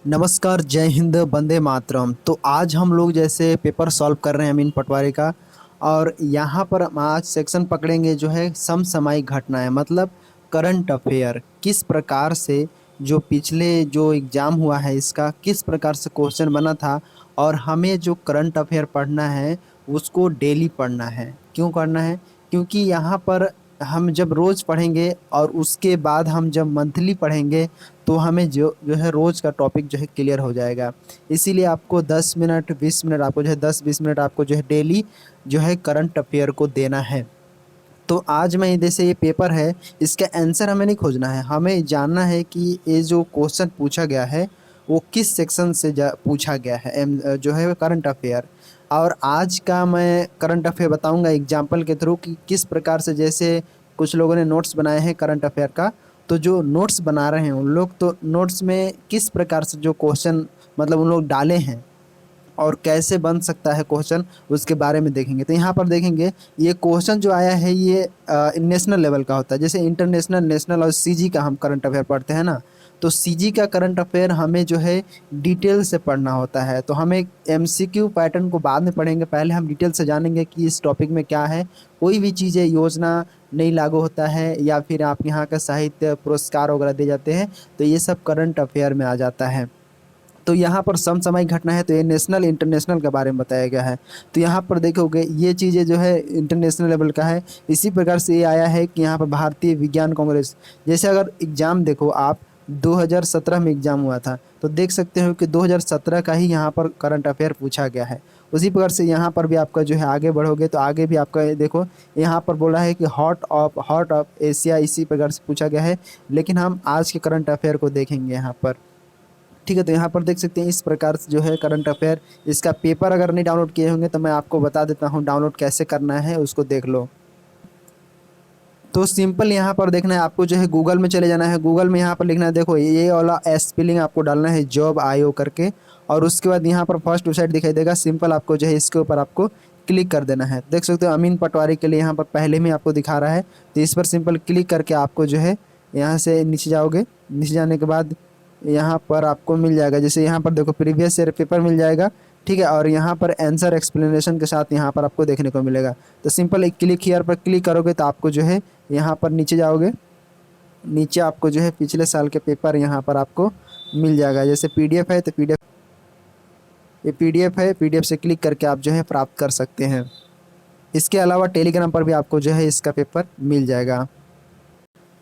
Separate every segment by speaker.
Speaker 1: नमस्कार, जय हिंद, वंदे मातरम। तो आज हम लोग जैसे पेपर सॉल्व कर रहे हैं अमीन पटवारी का। और यहाँ पर हम आज सेक्शन पकड़ेंगे जो है समसामयिक घटनाएं, मतलब करंट अफेयर। किस प्रकार से जो पिछले जो एग्ज़ाम हुआ है इसका किस प्रकार से क्वेश्चन बना था, और हमें जो करंट अफेयर पढ़ना है उसको डेली पढ़ना है। क्यों करना है? क्योंकि यहाँ पर हम जब रोज़ पढ़ेंगे और उसके बाद हम जब मंथली पढ़ेंगे तो हमें जो जो है रोज़ का टॉपिक जो है क्लियर हो जाएगा। इसीलिए आपको 10 मिनट 20 मिनट आपको जो है 10-20 मिनट आपको जो है डेली जो है करंट अफेयर को देना है। तो आज मैं जैसे ये पेपर है, इसका आंसर हमें नहीं खोजना है, हमें जानना है कि ये जो क्वेश्चन पूछा गया है वो किस सेक्शन से पूछा गया है, जो है करंट अफेयर। और आज का मैं करंट अफेयर बताऊंगा एग्जाम्पल के थ्रू कि किस प्रकार से, जैसे कुछ लोगों ने नोट्स बनाए हैं करंट अफेयर का, तो जो नोट्स बना रहे हैं उन लोग तो नोट्स में किस प्रकार से जो क्वेश्चन मतलब उन लोग डाले हैं और कैसे बन सकता है क्वेश्चन, उसके बारे में देखेंगे। तो यहाँ पर देखेंगे ये क्वेश्चन जो आया है ये नेशनल लेवल का होता है। जैसे इंटरनेशनल, नेशनल और सीजी का हम करंट अफेयर पढ़ते हैं ना, तो सीजी का करंट अफेयर हमें जो है डिटेल से पढ़ना होता है। तो हमें एमसीक्यू पैटर्न को बाद में पढ़ेंगे, पहले हम डिटेल से जानेंगे कि इस टॉपिक में क्या है। कोई भी चीज़ें योजना नहीं लागू होता है या फिर आप यहाँ का साहित्य पुरस्कार वगैरह दिए जाते हैं, तो ये सब करंट अफेयर में आ जाता है। तो यहाँ पर समसामयिक घटना है तो ये नेशनल इंटरनेशनल के बारे में बताया गया है। तो यहाँ पर देखोगे ये चीज़ें जो है इंटरनेशनल लेवल का है। इसी प्रकार से ये आया है कि यहाँ पर भारतीय विज्ञान कांग्रेस, जैसे अगर एग्ज़ाम देखो आप 2017 में एग्ज़ाम हुआ था तो देख सकते हो कि 2017 का ही यहाँ पर करंट अफेयर पूछा गया है। उसी प्रकार से यहाँ पर भी आपका जो है आगे बढ़ोगे तो आगे भी आपका देखो यहाँ पर बोला है कि हॉट ऑफ एशिया, इसी प्रकार से पूछा गया है। लेकिन हम आज के करंट अफेयर को देखेंगे यहाँ पर। ठीक है, तो यहाँ पर देख सकते हैं इस प्रकार से जो है करंट अफेयर। इसका पेपर अगर नहीं डाउनलोड किए होंगे तो मैं आपको बता देता हूँ डाउनलोड कैसे करना है, उसको देख लो। तो सिंपल यहाँ पर देखना है आपको, जो है गूगल में चले जाना है। गूगल में यहाँ पर लिखना है, देखो ये वाला स्पेलिंग आपको डालना है जॉब आयो करके, और उसके बाद यहाँ पर फर्स्ट वेबसाइट दिखाई देगा। सिंपल आपको जो है इसके ऊपर आपको क्लिक कर देना है। देख सकते हो अमीन पटवारी के लिए यहाँ पर पहले में आपको दिखा रहा है, तो इस पर सिंपल क्लिक करके आपको जो है यहाँ से नीचे जाओगे। नीचे जाने के बाद यहाँ पर आपको मिल जाएगा, जैसे यहाँ पर देखो प्रीवियस ईयर पेपर मिल जाएगा। ठीक है, और यहाँ पर आंसर एक्सप्लेनेशन के साथ यहाँ पर आपको देखने को मिलेगा। तो सिंपल एक क्लिक हियर पर क्लिक करोगे तो आपको जो है यहाँ पर नीचे जाओगे, नीचे आपको जो है पिछले साल के पेपर यहाँ पर आपको मिल जाएगा। जैसे पीडीएफ है तो पीडीएफ, ये पीडीएफ है, पीडीएफ से क्लिक करके आप जो है प्राप्त कर सकते हैं। इसके अलावा टेलीग्राम पर भी आपको जो है इसका पेपर मिल जाएगा।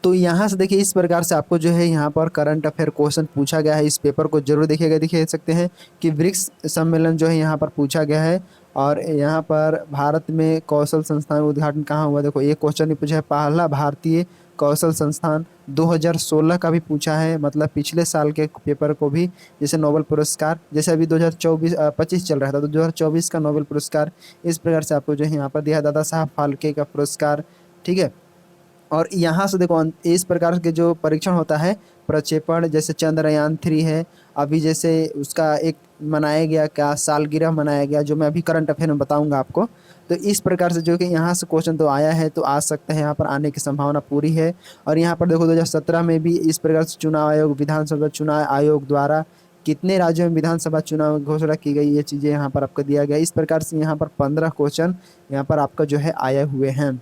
Speaker 1: तो यहाँ से देखिए इस प्रकार से आपको जो है यहाँ पर करंट अफेयर क्वेश्चन पूछा गया है। इस पेपर को जरूर देखिएगा। देख सकते हैं कि ब्रिक्स सम्मेलन जो है यहाँ पर पूछा गया है, और यहाँ पर भारत में कौशल संस्थान उद्घाटन कहाँ हुआ, देखो ये क्वेश्चन भी पूछा है। पहला भारतीय कौशल संस्थान 2016 का भी पूछा है, मतलब पिछले साल के पेपर को भी। जैसे नोबेल पुरस्कार, जैसे अभी 2024-25 चल रहा था तो 2024 का नोबेल पुरस्कार इस प्रकार से आपको जो है यहाँ पर दिया है। दादा साहब फाल्के का पुरस्कार। ठीक है, और यहाँ से देखो इस प्रकार के जो परीक्षण होता है प्रक्षेपण, जैसे चंद्रयान 3 है अभी, जैसे उसका एक मनाया गया क्या सालगिरह मनाया गया, जो मैं अभी करंट अफेयर में बताऊंगा आपको। तो इस प्रकार से जो कि यहाँ से क्वेश्चन तो आया है, तो आ सकता है, यहाँ पर आने की संभावना पूरी है। और यहाँ पर देखो 2017 में भी इस प्रकार से चुनाव आयोग, विधानसभा चुनाव आयोग द्वारा कितने राज्यों में विधानसभा चुनाव घोषणा की गई, ये चीज़ें यहाँ पर आपको दिया गया। इस प्रकार से यहाँ पर 15 क्वेश्चन यहाँ पर आपका जो है आए हुए हैं,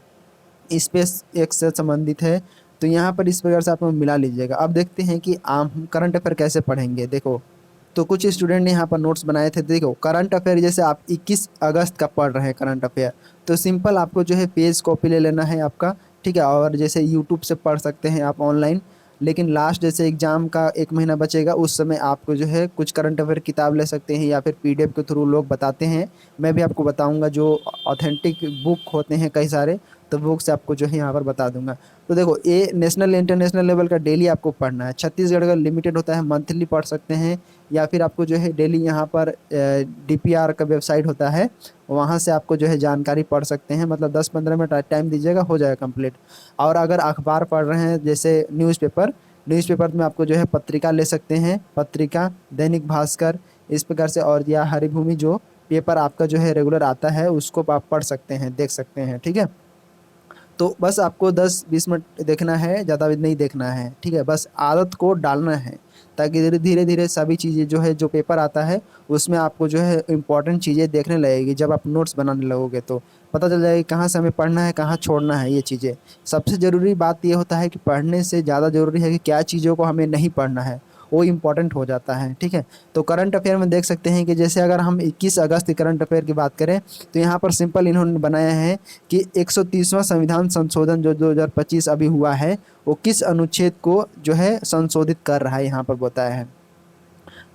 Speaker 1: स्पेस एक से संबंधित है। तो यहाँ पर इस प्रकार से आप मिला लीजिएगा। अब देखते हैं कि आम करंट अफेयर कैसे पढ़ेंगे। देखो तो कुछ स्टूडेंट ने यहाँ पर नोट्स बनाए थे। देखो करंट अफेयर जैसे आप 21 अगस्त का पढ़ रहे हैं करंट अफेयर, तो सिंपल आपको जो है पेज कॉपी ले लेना है आपका। ठीक है, और जैसे यूट्यूब से पढ़ सकते हैं आप ऑनलाइन, लेकिन लास्ट जैसे एग्जाम का 1 महीना बचेगा उस समय आपको जो है कुछ करंट अफेयर किताब ले सकते हैं, या फिर पीडीएफ के थ्रू लोग बताते हैं। मैं भी आपको बताऊंगा जो ऑथेंटिक बुक होते हैं कई सारे, तो बुक से आपको जो है यहाँ पर बता दूंगा। तो देखो ये नेशनल इंटरनेशनल लेवल का डेली आपको पढ़ना है। छत्तीसगढ़ का लिमिटेड होता है, मंथली पढ़ सकते हैं, या फिर आपको जो है डेली यहाँ पर डीपीआर का वेबसाइट होता है, वहाँ से आपको जो है जानकारी पढ़ सकते हैं। मतलब 10-15 मिनट टाइम दीजिएगा, हो जाएगा कंप्लीट। और अगर अखबार पढ़ रहे हैं जैसे न्यूज़पेपर, न्यूज़पेपर में आपको जो है पत्रिका ले सकते हैं, पत्रिका दैनिक भास्कर इस प्रकार से, और या हरिभूमि जो पेपर आपका जो है रेगुलर आता है उसको आप पढ़ सकते हैं, देख सकते हैं। ठीक है, तो बस आपको 10-20 मिनट देखना है, ज़्यादा नहीं देखना है। ठीक है, बस आदत को डालना है ताकि धीरे धीरे सभी चीज़ें जो है, जो पेपर आता है उसमें आपको जो है इम्पोर्टेंट चीज़ें देखने लगेगी। जब आप नोट्स बनाने लगोगे तो पता चल जाएगा कहाँ से हमें पढ़ना है, कहाँ छोड़ना है ये चीज़ें। सबसे ज़रूरी बात ये होता है कि पढ़ने से ज़्यादा ज़रूरी है कि क्या चीज़ों को हमें नहीं पढ़ना है, वो इम्पोर्टेंट हो जाता है। ठीक है, तो करंट अफेयर में देख सकते हैं कि जैसे अगर हम 21 अगस्त की करंट अफेयर की बात करें तो यहाँ पर सिंपल इन्होंने बनाया है कि 130वां संविधान संशोधन जो 2025 अभी हुआ है वो किस अनुच्छेद को जो है संशोधित कर रहा है, यहाँ पर बताया है।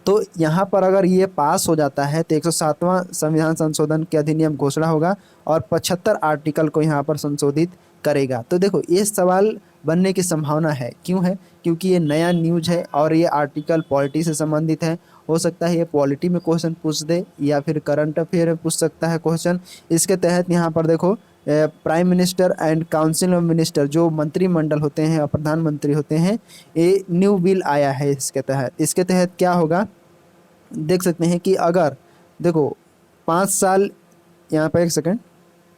Speaker 1: तो यहाँ पर अगर ये पास हो जाता है तो 107वां संविधान संशोधन के अधिनियम घोषणा होगा और 75 आर्टिकल को यहाँ पर संशोधित करेगा। तो देखो ये सवाल बनने की संभावना है, क्यों है? क्योंकि ये नया न्यूज है और ये आर्टिकल पॉलिटी से संबंधित है। हो सकता है ये पॉलिटी में क्वेश्चन पूछ दे या फिर करंट अफेयर में पूछ सकता है क्वेश्चन। इसके तहत यहाँ पर देखो prime minister and council of minister जो मंत्रिमंडल होते हैं और प्रधानमंत्री होते हैं, ये न्यू बिल आया है इसके तहत क्या होगा देख सकते हैं कि अगर देखो 5 साल, यहाँ पर एक सेकंड,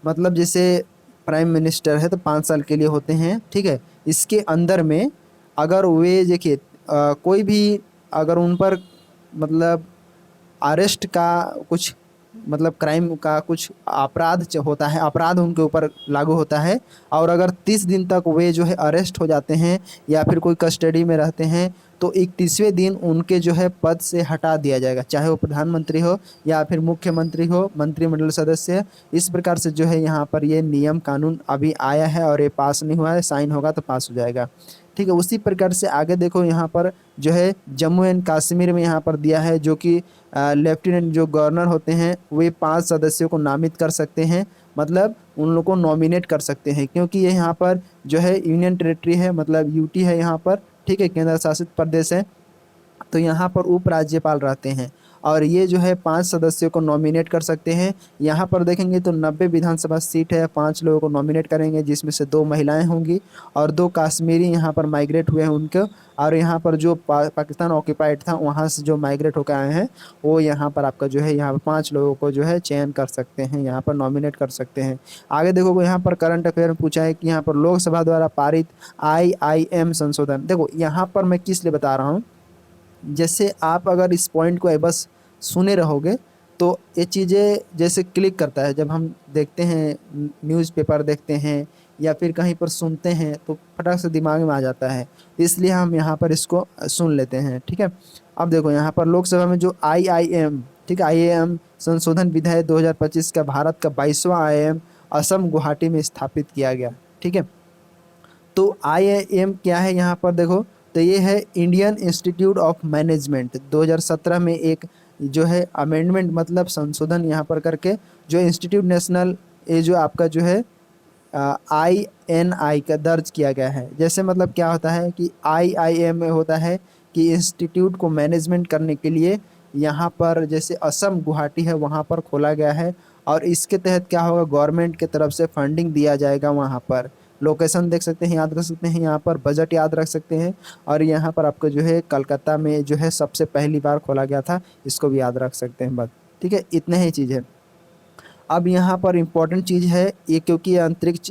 Speaker 1: मतलब जैसे प्राइम मिनिस्टर है तो 5 साल के लिए होते हैं। ठीक है, इसके अंदर में अगर वे देखिए कोई भी अगर उन पर मतलब अरेस्ट का कुछ मतलब क्राइम का कुछ होता है, अपराध उनके ऊपर लागू होता है और अगर 30 दिन तक वे जो है अरेस्ट हो जाते हैं या फिर कोई कस्टडी में रहते हैं तो 31वें दिन उनके जो है पद से हटा दिया जाएगा, चाहे वो प्रधानमंत्री हो या फिर मुख्यमंत्री हो, मंत्रिमंडल सदस्य। इस प्रकार से जो है यहाँ पर ये नियम कानून अभी आया है और ये पास नहीं हुआ है, साइन होगा तो पास हो जाएगा। ठीक है, उसी प्रकार से आगे देखो यहाँ पर जो है जम्मू एंड कश्मीर में यहाँ पर दिया है जो कि लेफ्टिनेंट जो गवर्नर होते हैं वे 5 सदस्यों को नामित कर सकते हैं, मतलब उन लोगों को नॉमिनेट कर सकते हैं, क्योंकि ये यहाँ पर जो है यूनियन टेरिटरी है, मतलब यूटी है यहाँ पर। ठीक है, केंद्र शासित प्रदेश है, तो यहाँ पर उपराज्यपाल रहते हैं और ये जो है 5 सदस्यों को नॉमिनेट कर सकते हैं। यहाँ पर देखेंगे तो 90 विधानसभा सीट है, 5 लोगों को नॉमिनेट करेंगे जिसमें से 2 महिलाएं होंगी और 2 कश्मीरी यहाँ पर माइग्रेट हुए हैं उनके, और यहाँ पर जो पाकिस्तान ऑक्यूपाइड था वहाँ से जो माइग्रेट होकर आए हैं वो यहाँ पर आपका जो है यहाँ पर 5 लोगों को जो है चयन कर सकते हैं, यहाँ पर नॉमिनेट कर सकते हैं। आगे देखो यहाँ पर करंट अफेयर में पूछा है कि यहाँ पर लोकसभा द्वारा पारित IIM संशोधन। देखो यहाँ पर मैं किस लिए बता रहा हूँ, जैसे आप अगर इस पॉइंट को बस सुने रहोगे तो ये चीज़ें जैसे क्लिक करता है, जब हम देखते हैं न्यूज़पेपर देखते हैं या फिर कहीं पर सुनते हैं तो फटाक से दिमाग में आ जाता है, इसलिए हम यहाँ पर इसको सुन लेते हैं। ठीक है, अब देखो यहाँ पर लोकसभा में जो IIM, ठीक है, IIM संशोधन विधेयक 2025 का भारत का 22वां IIM असम गुवाहाटी में स्थापित किया गया। ठीक है, तो IIM क्या है यहाँ पर देखो, तो ये है इंडियन इंस्टीट्यूट ऑफ मैनेजमेंट। 2017 में एक जो है अमेंडमेंट मतलब संशोधन यहाँ पर करके जो इंस्टीट्यूट नेशनल ये जो आपका जो है INI का दर्ज किया गया है। जैसे मतलब क्या होता है कि IIM में होता है कि इंस्टीट्यूट को मैनेजमेंट करने के लिए यहाँ पर जैसे असम गुवाहाटी है वहाँ पर खोला गया है और इसके तहत क्या होगा, गवर्नमेंट की तरफ से फंडिंग दिया जाएगा। वहाँ पर लोकेशन देख सकते हैं, याद रख सकते हैं, यहाँ पर बजट याद रख सकते हैं और यहाँ पर आपको जो है कलकत्ता में जो है सबसे पहली बार खोला गया था, इसको भी याद रख सकते हैं बस। ठीक है, इतने ही चीज़ है। अब यहाँ पर इम्पोर्टेंट चीज़ है ये, क्योंकि ये अंतरिक्ष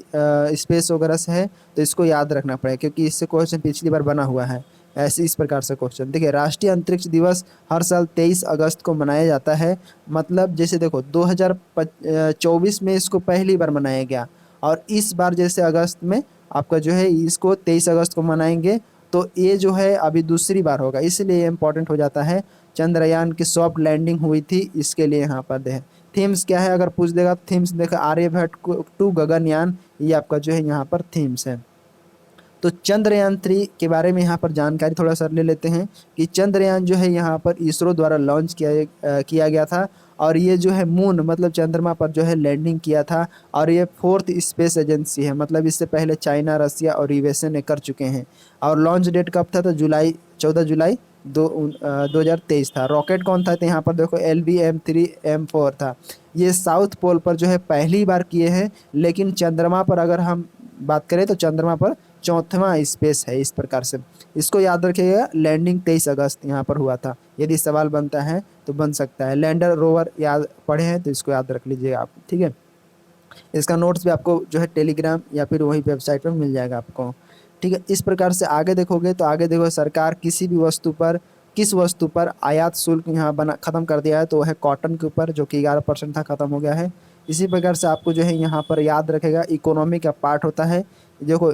Speaker 1: स्पेस वगैरह से है तो इसको याद रखना पड़ेगा, क्योंकि इससे क्वेश्चन पिछली बार बना हुआ है ऐसे इस प्रकार से क्वेश्चन। देखिए, राष्ट्रीय अंतरिक्ष दिवस हर साल 23 अगस्त को मनाया जाता है। मतलब जैसे देखो 2024 में इसको पहली बार मनाया गया और इस बार जैसे अगस्त में आपका जो है इसको 23 अगस्त को मनाएंगे, तो ये जो है अभी दूसरी बार होगा, इसलिए इम्पोर्टेंट हो जाता है। चंद्रयान की सॉफ्ट लैंडिंग हुई थी, इसके लिए यहाँ पर दे थीम्स क्या है, अगर पूछ देगा थीम्स देखा आर्यभट्ट टू गगनयान, ये आपका जो है यहाँ पर थीम्स है। तो चंद्रयान 3 के बारे में यहाँ पर जानकारी थोड़ा सा ले लेते हैं कि चंद्रयान जो है यहाँ पर इसरो द्वारा लॉन्च किया गया था और ये जो है मून मतलब चंद्रमा पर जो है लैंडिंग किया था और ये 4th स्पेस एजेंसी है, मतलब इससे पहले चाइना, रसिया और यूएसए ने कर चुके हैं। और लॉन्च डेट कब था, तो 14 जुलाई 2023 था। रॉकेट कौन था, तो यहाँ पर देखो LVM-3M4 था। ये साउथ पोल पर जो है पहली बार किए हैं, लेकिन चंद्रमा पर अगर हम बात करें तो चंद्रमा पर 4वां स्पेस है। इस प्रकार से इसको याद रखिएगा, लैंडिंग 23 अगस्त यहाँ पर हुआ था। यदि सवाल बनता है तो बन सकता है, लैंडर रोवर याद पढ़े हैं तो इसको याद रख लीजिएगा आप। ठीक है, इसका नोट्स भी आपको जो है टेलीग्राम या फिर वही वेबसाइट पर मिल जाएगा आपको। ठीक है, इस प्रकार से आगे देखोगे तो आगे देखो सरकार किसी भी वस्तु पर किस वस्तु पर आयात शुल्क यहाँ बना ख़त्म कर दिया है, तो वह है कॉटन के ऊपर, जो कि 11% था, ख़त्म हो गया है। इसी प्रकार से आपको जो है यहाँ पर याद रखेगा इकोनॉमी का पार्ट होता है। देखो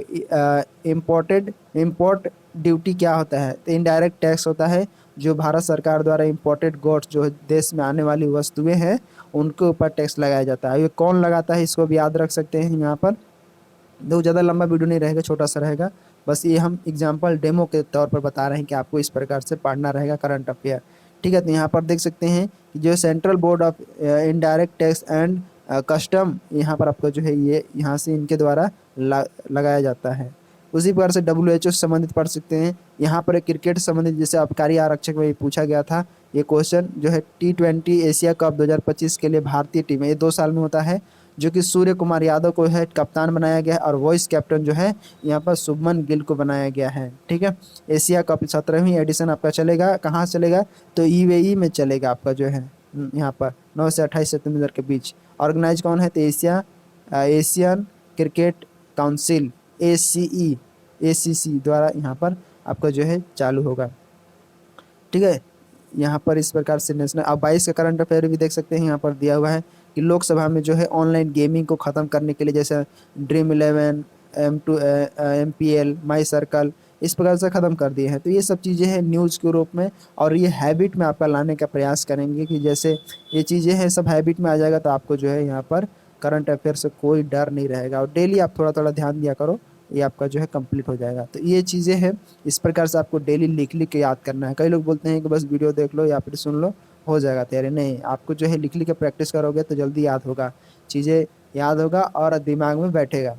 Speaker 1: इम्पोर्ट ड्यूटी क्या होता है, तो इनडायरेक्ट टैक्स होता है, जो भारत सरकार द्वारा इम्पोर्टेड गुड्स जो देश में आने वाली वस्तुएं हैं उनके ऊपर टैक्स लगाया जाता है। ये कौन लगाता है इसको भी याद रख सकते हैं यहाँ पर। दो ज़्यादा लंबा वीडियो नहीं रहेगा, छोटा सा रहेगा, बस ये हम एग्जांपल डेमो के तौर पर बता रहे हैं कि आपको इस प्रकार से पढ़ना रहेगा करंट अफेयर। ठीक है, तो यहाँ पर देख सकते हैं कि जो central board of indirect tax and custom, यहाँ पर आपको जो है ये यहाँ से इनके द्वारा लगाया जाता है। उसी प्रकार से WHO से संबंधित पढ़ सकते हैं। यहाँ पर एक क्रिकेट से संबंधित, जैसे आबकारी आरक्षक में पूछा गया था ये क्वेश्चन, जो है T20 एशिया कप 2025 के लिए भारतीय टीम है, ये 2 साल में होता है, जो कि सूर्य कुमार यादव को है कप्तान बनाया गया है, और वॉइस कैप्टन जो है यहाँ पर शुभमन गिल को बनाया गया है। ठीक है, एशिया कप 17वीं एडिशन आपका चलेगा, कहाँ चलेगा, तो UAE में चलेगा आपका जो है यहाँ पर 9 से 28 सितंबर के बीच। ऑर्गेनाइज कौन है, तो एशियन क्रिकेट काउंसिल ACC द्वारा यहाँ पर आपका जो है चालू होगा। ठीक है, यहाँ पर इस प्रकार से नेशनल, अब 22 का करंट अफेयर भी देख सकते हैं, यहाँ पर दिया हुआ है कि लोकसभा में जो है ऑनलाइन गेमिंग को ख़त्म करने के लिए, जैसे Dream11, MPL, माई सर्कल, इस प्रकार से ख़त्म कर दिए हैं। तो ये सब चीज़ें हैं न्यूज़ के रूप में, और ये हैबिट में आपका लाने का प्रयास करेंगे कि जैसे ये चीज़ें हैं सब हैबिट में आ जाएगा, तो आपको जो है यहाँ पर करंट अफेयर से कोई डर नहीं रहेगा, और डेली आप थोड़ा थोड़ा ध्यान दिया करो, ये आपका जो है कंप्लीट हो जाएगा। तो ये चीज़ें हैं, इस प्रकार से आपको डेली लिख लिख के याद करना है। कई लोग बोलते हैं कि बस वीडियो देख लो या फिर सुन लो हो जाएगा तैयारी, नहीं, आपको जो है लिख लिख के प्रैक्टिस करोगे तो जल्दी याद होगा, चीज़ें याद होगा और दिमाग में बैठेगा।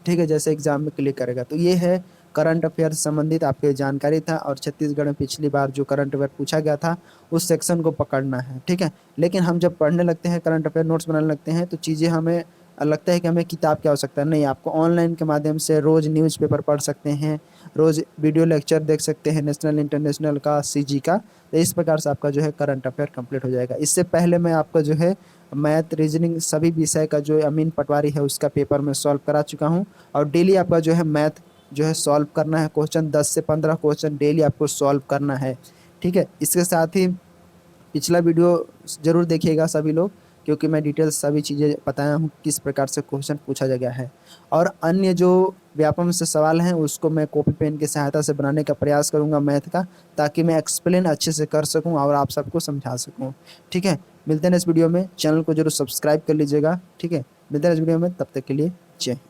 Speaker 1: ठीक है, जैसे एग्जाम में क्लिक करेगा। तो ये है करंट अफेयर से संबंधित आपके जानकारी था, और छत्तीसगढ़ में पिछली बार जो करंट अफेयर पूछा गया था उस सेक्शन को पकड़ना है। ठीक है, लेकिन हम जब पढ़ने लगते हैं, करंट अफेयर नोट्स बनाने लगते हैं, तो चीज़ें हमें लगता है कि हमें किताब की आवश्यकता नहीं, आपको ऑनलाइन के माध्यम से रोज़ न्यूज़पेपर पढ़ सकते हैं, रोज़ वीडियो लेक्चर देख सकते हैं, नेशनल इंटरनेशनल का, CG का। तो इस प्रकार से आपका जो है करंट अफेयर कंप्लीट हो जाएगा। इससे पहले मैं आपका जो है मैथ, रीजनिंग, सभी विषय का जो अमीन पटवारी है उसका पेपर मैं सॉल्व करा चुका हूँ, और डेली आपका जो है मैथ जो है सॉल्व करना है, क्वेश्चन 10 से 15 क्वेश्चन डेली आपको सॉल्व करना है। ठीक है, इसके साथ ही पिछला वीडियो ज़रूर देखिएगा सभी लोग, क्योंकि मैं डिटेल्स सभी चीज़ें बताया हूँ किस प्रकार से क्वेश्चन पूछा गया है, और अन्य जो व्यापम से सवाल हैं उसको मैं कॉपी पेन की सहायता से बनाने का प्रयास करूँगा मैथ का, ताकि मैं एक्सप्लेन अच्छे से कर सकूँ और आप सबको समझा सकूँ। ठीक है, मिलते हैं इस वीडियो में, चैनल को जरूर सब्सक्राइब कर लीजिएगा। ठीक है, मिलते हैं इस वीडियो में, तब तक के लिए जय हिंद।